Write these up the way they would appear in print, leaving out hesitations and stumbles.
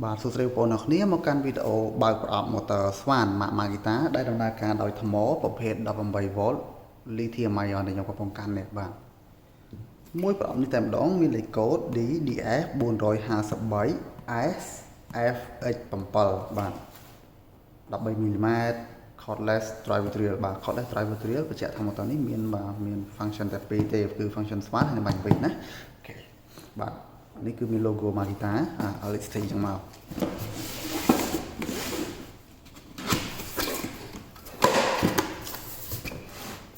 បាទសួស្តីបងប្អូនអ្នកគ្នាមកកាន់វីដេអូបើកប្រអប់ម៉ូទ័រស្វាន Makita ដែលដំណើរការដោយថ្មប្រភេទ 18V Lithium Ion ដែលខ្ញុំកំពុងកាន់នេះបាទមួយប្រអប់នេះតែម្ដងមានលេខកូដ DDF453SFX7 បាទ13មីលីម៉ែត្រ cordless driver drill បាទ cordless driver drill បញ្ជាក់ថាម៉ូទ័រនេះមាន function តែពីរទេគឺ function ស្វានហើយបាញ់ពេកណាអូខេបាទនេះគឺមាន logo Makita LXT ចឹងមក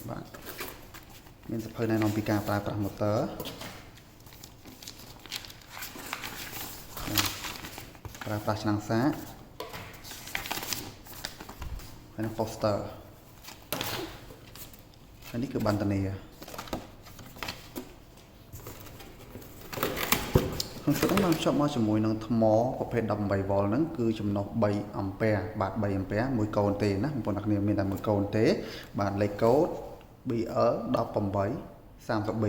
បាទមានសភៅណែនាំពីការប្រើប្រាស់ម៉ូទ័រប្រើប្រាស់ឆ្នាំងសាកហើយនឹង poster ហើយនេះគឺបន្ទនីក្នុងស្រុកបានភ្ជាប់មកជាមួយនឹងថ្មប្រភេទ 18V ហ្នឹងគឺចំណុះ3 ampere បាទ3 ampere មួយកូនទេណាបងប្អូនអ្នកគ្នាមានតែមួយកូនទេបាទលេខកូដ BL1832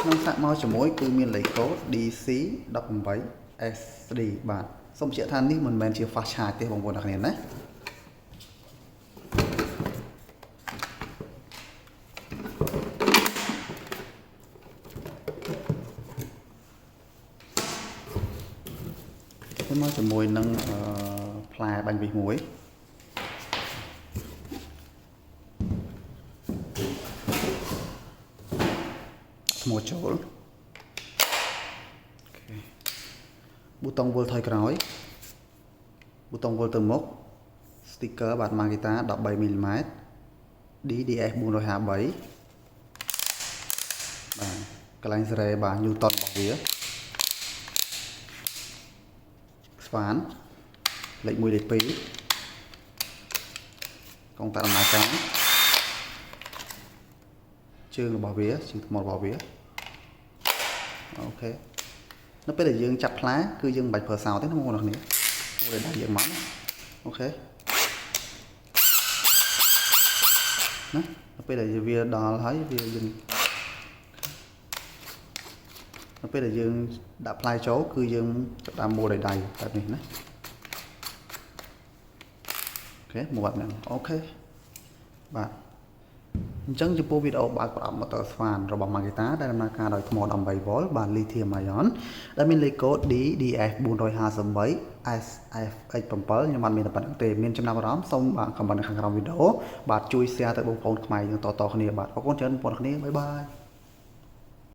ក្នុងសាកមកជាមួយគឺមានលេខកូដ DC18SD បាទសូមបញ្ជាក់ថានេះមិនមែនជា fast charge ទេបងប្អូនអ្នកគ្នាណាមកជាមួយនឹងផ្លែបាញ់វិសមួយថ្មចូលប៊ូតុងវិលថយក្រោយប៊ូតុងវិលទៅមុខ sticker បាទ Makita 13មីលីម៉ែត្រ DDF453 បាទកន្លែងសេរីបាទ Newton របស់វាស្វានលេខ1លេខ2កងតាក់ដំណើរការជើងរបស់វាជើងថ្មរបស់វាអូខេនៅពេលដែលយើងចាប់ផ្លែគឺយើងមិនបាច់ប្រើសោទេណាបងប្អូនគ្នាមួយដែលដៃយើងមកអូខេណានៅពេលដែលវាដល់ហើយវាយើងនៅពេលដែលយើងដាក់ផ្លែចូលគឺយើងចាប់តាមមួលដៃបែបនេះណាអូខេមួយបែបហ្នឹងអូខេបាទអញ្ចឹងចំពោះវីដេអូបើកប្រអប់ម៉ូទ័រស្វានរបស់ Makita ដែលដំណើរការដោយថ្ម 18V បាទ Lithium Ion ដែលមានលេខកូដ DDF453SFX7 ខ្ញុំបានមានតែប៉ុណ្្នឹងទេមានចំណាប់អារម្មណ៍សូមបាទខមមិននៅខាងក្រោមវីដេអូបាទជួយ share ទៅបងប្អូនខ្មែរយើងតៗគ្នាបាទអរគុណច្រើនបងប្អូនគ្នាបាយបាយ